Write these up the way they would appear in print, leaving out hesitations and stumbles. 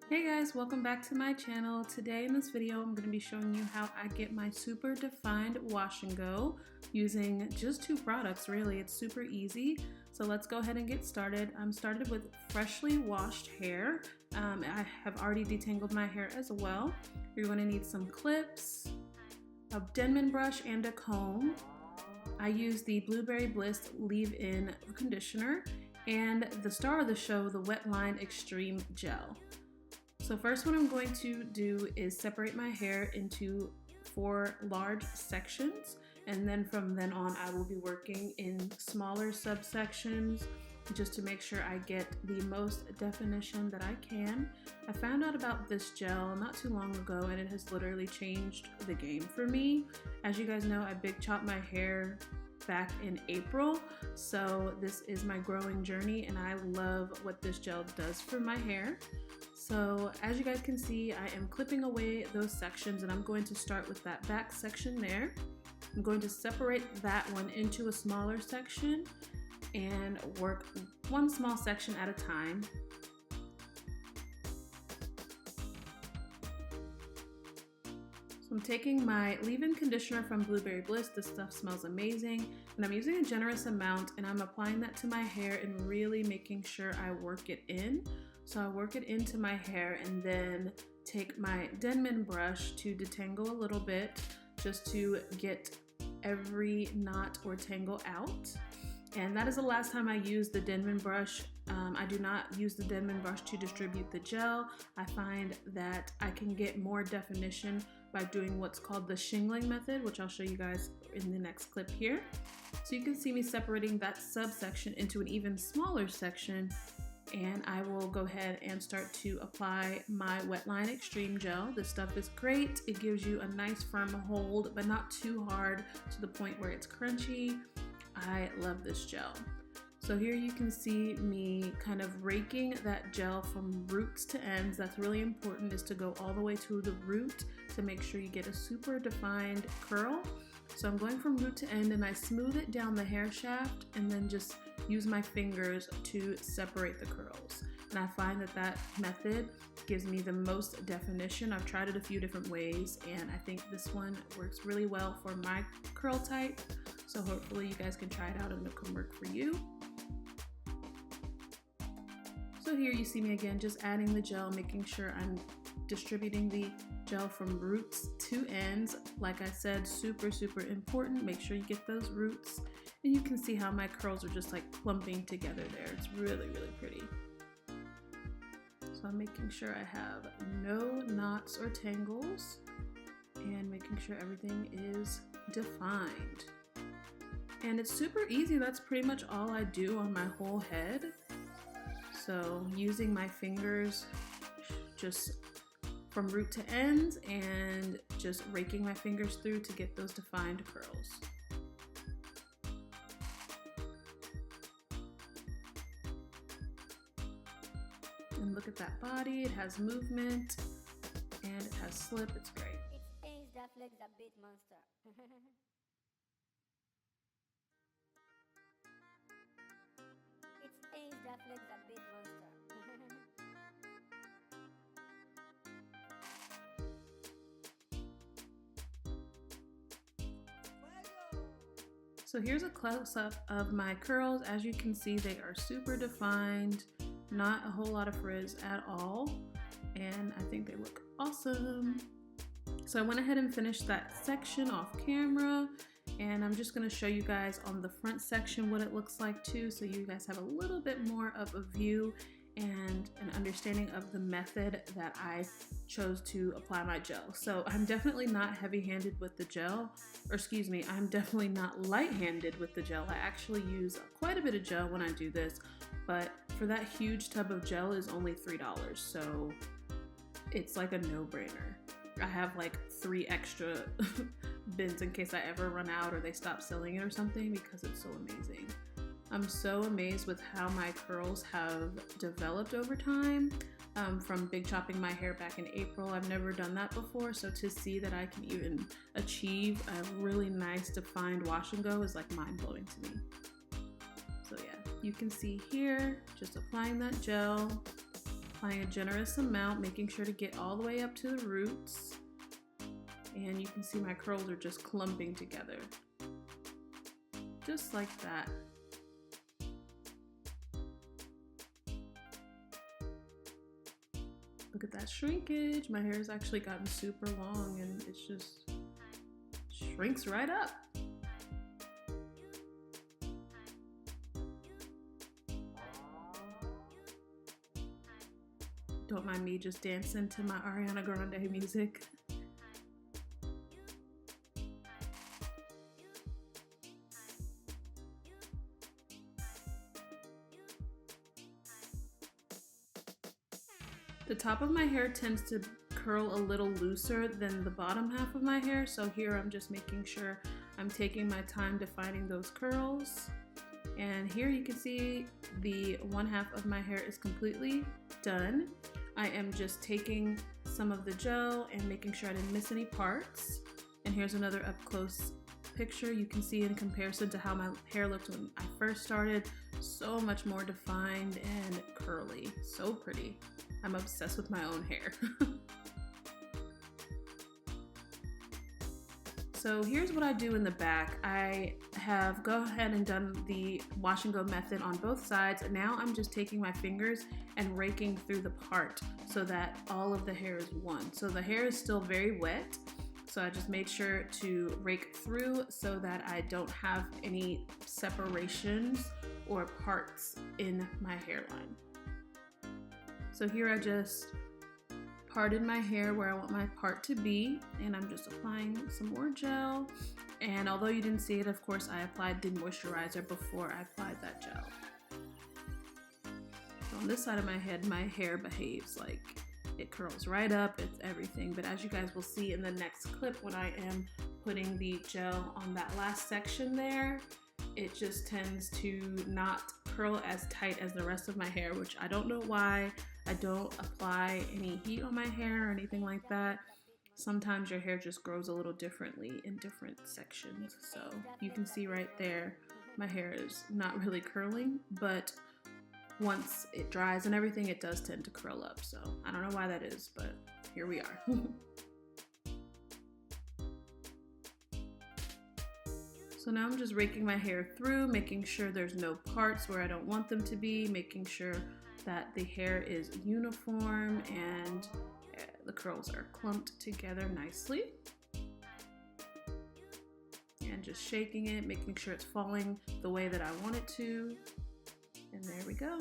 Hey guys, welcome back to my channel. Today in this video I'm going to be showing you how I get my super defined wash and go using just two products really. It's super easy. So let's go ahead and get started. I'm started with freshly washed hair. I have already detangled my hair as well. You're going to need some clips, a Denman brush, and a comb. I use the Blueberry Bliss leave-in conditioner and the star of the show, the Wetline Xtreme Gel. So first what I'm going to do is separate my hair into 4 large sections, and then from then on I will be working in smaller subsections just to make sure I get the most definition that I can. I found out about this gel not too long ago and it has literally changed the game for me. As you guys know, I big chopped my hair back in April, so this is my growing journey and I love what this gel does for my hair. So as you guys can see, I am clipping away those sections and I'm going to start with that back section there. I'm going to separate that one into a smaller section and work one small section at a time. So I'm taking my leave-in conditioner from Blueberry Bliss. This stuff smells amazing. And I'm using a generous amount and I'm applying that to my hair and really making sure I work it in. So I work it into my hair and then take my Denman brush to detangle a little bit just to get every knot or tangle out. And that is the last time I used the Denman brush. I do not use the Denman brush to distribute the gel. I find that I can get more definition by doing what's called the Shingling Method, which I'll show you guys in the next clip here. So you can see me separating that subsection into an even smaller section, and I will go ahead and start to apply my Wetline Xtreme Gel. This stuff is great. It gives you a nice firm hold, but not too hard to the point where it's crunchy. I love this gel. So here you can see me kind of raking that gel from roots to ends. That's really important, is to go all the way to the root to make sure you get a super defined curl. So I'm going from root to end and I smooth it down the hair shaft and then just use my fingers to separate the curls. And I find that that method gives me the most definition. I've tried it a few different ways and I think this one works really well for my curl type. So hopefully you guys can try it out and it can work for you. So here you see me again, just adding the gel, making sure I'm distributing the gel from roots to ends. Like I said, super important. Make sure you get those roots. And you can see how my curls are just like clumping together there. It's really pretty. So I'm making sure I have no knots or tangles and making sure everything is defined. And it's super easy. That's pretty much all I do on my whole head. So using my fingers just from root to ends and just raking my fingers through to get those defined curls. And look at that body, it has movement and it has slip, it's great. It's that flex a bit monster. It's that flex a bit monster. So here's a close-up of my curls. As you can see, they are super defined, not a whole lot of frizz at all, and I think they look awesome. So I went ahead and finished that section off camera, and I'm just going to show you guys on the front section what it looks like too, so you guys have a little bit more of a view and an understanding of the method that I chose to apply my gel. So I'm definitely not heavy-handed with the gel, or excuse me, I'm definitely not light-handed with the gel. I actually use quite a bit of gel when I do this, but for that huge tub of gel is only $3, so it's like a no-brainer. I have like 3 extra bins in case I ever run out or they stop selling it or something because it's so amazing. I'm so amazed with how my curls have developed over time from big chopping my hair back in April. I've never done that before, so to see that I can even achieve a really nice defined wash and go is like mind-blowing to me. So yeah, you can see here, just applying that gel Applying a generous amount, making sure to get all the way up to the roots. And you can see my curls are just clumping together. Just like that. Look at that shrinkage. My hair has actually gotten super long and it's just shrinks right up. Don't mind me just dancing to my Ariana Grande music. The top of my hair tends to curl a little looser than the bottom half of my hair, so here I'm just making sure I'm taking my time defining those curls. And here you can see the one half of my hair is completely done. I am just taking some of the gel and making sure I didn't miss any parts. And here's another up close picture. You can see in comparison to how my hair looked when I first started, so much more defined and curly. So pretty. I'm obsessed with my own hair. So here's what I do in the back. I have go ahead and done the wash and go method on both sides. And now I'm just taking my fingers and raking through the part so that all of the hair is one. So the hair is still very wet. So I just made sure to rake through so that I don't have any separations or parts in my hairline. So here I just parted my hair where I want my part to be, and I'm just applying some more gel. And although you didn't see it, of course, I applied the moisturizer before I applied that gel. So on this side of my head, my hair behaves like it curls right up, it's everything. But as you guys will see in the next clip, when I am putting the gel on that last section there, it just tends to not curl as tight as the rest of my hair, which I don't know why. I don't apply any heat on my hair or anything like that. Sometimes your hair just grows a little differently in different sections. So you can see right there, my hair is not really curling, but once it dries and everything, it does tend to curl up. So I don't know why that is, but here we are. So now I'm just raking my hair through, making sure there's no parts where I don't want them to be, making sure that the hair is uniform and the curls are clumped together nicely. And just shaking it, making sure it's falling the way that I want it to. And there we go.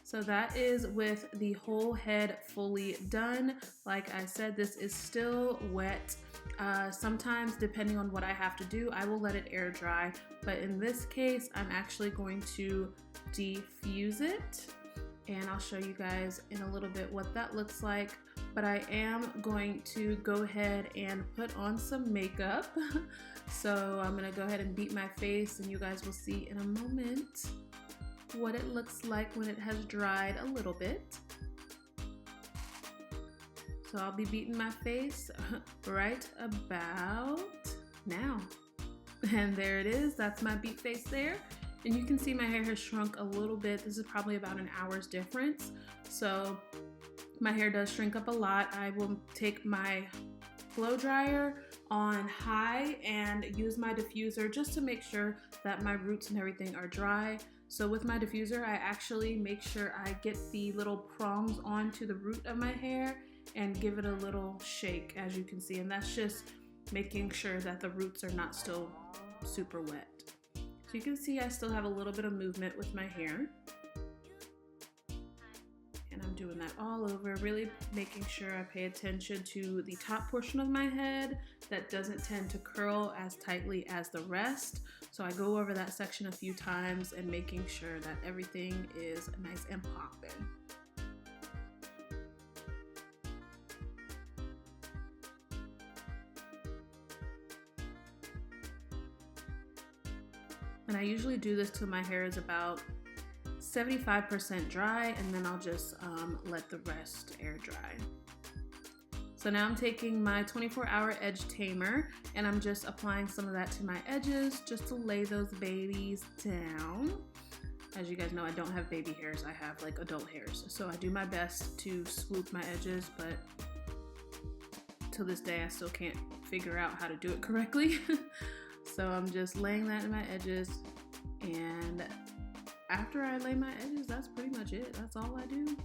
So that is with the whole head fully done. Like I said, this is still wet. Sometimes, depending on what I have to do, I will let it air dry. But in this case, I'm actually going to defuse it. And I'll show you guys in a little bit what that looks like. But I am going to go ahead and put on some makeup. So I'm gonna go ahead and beat my face, and you guys will see in a moment what it looks like when it has dried a little bit. So I'll be beating my face right about now. And there it is, that's my beat face there. And you can see my hair has shrunk a little bit. This is probably about an hour's difference. So my hair does shrink up a lot. I will take my blow dryer on high and use my diffuser just to make sure that my roots and everything are dry. So with my diffuser, I actually make sure I get the little prongs onto the root of my hair and give it a little shake, as you can see. And that's just making sure that the roots are not still super wet. So you can see I still have a little bit of movement with my hair. And I'm doing that all over, really making sure I pay attention to the top portion of my head that doesn't tend to curl as tightly as the rest. So I go over that section a few times and making sure that everything is nice and popping. And I usually do this till my hair is about 75% dry, and then I'll just let the rest air dry. So now I'm taking my 24-hour edge tamer and I'm just applying some of that to my edges just to lay those babies down. As you guys know, I don't have baby hairs, I have like adult hairs. So I do my best to swoop my edges, but to this day I still can't figure out how to do it correctly. So I'm just laying that in my edges, and after I lay my edges, that's pretty much it. That's all I do.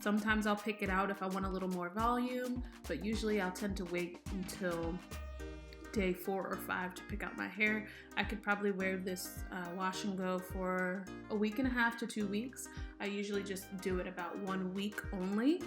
Sometimes I'll pick it out if I want a little more volume, but usually I'll tend to wait until day 4 or 5 to pick out my hair. I could probably wear this wash and go for a week and a half to 2 weeks. I usually just do it about 1 week only.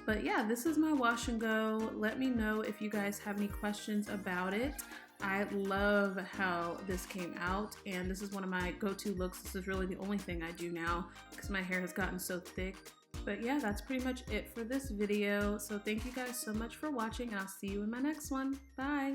But yeah, this is my wash and go. Let me know if you guys have any questions about it. I love how this came out, and this is one of my go-to looks. This is really the only thing I do now because my hair has gotten so thick. But yeah, that's pretty much it for this video. So thank you guys so much for watching, and I'll see you in my next one. Bye!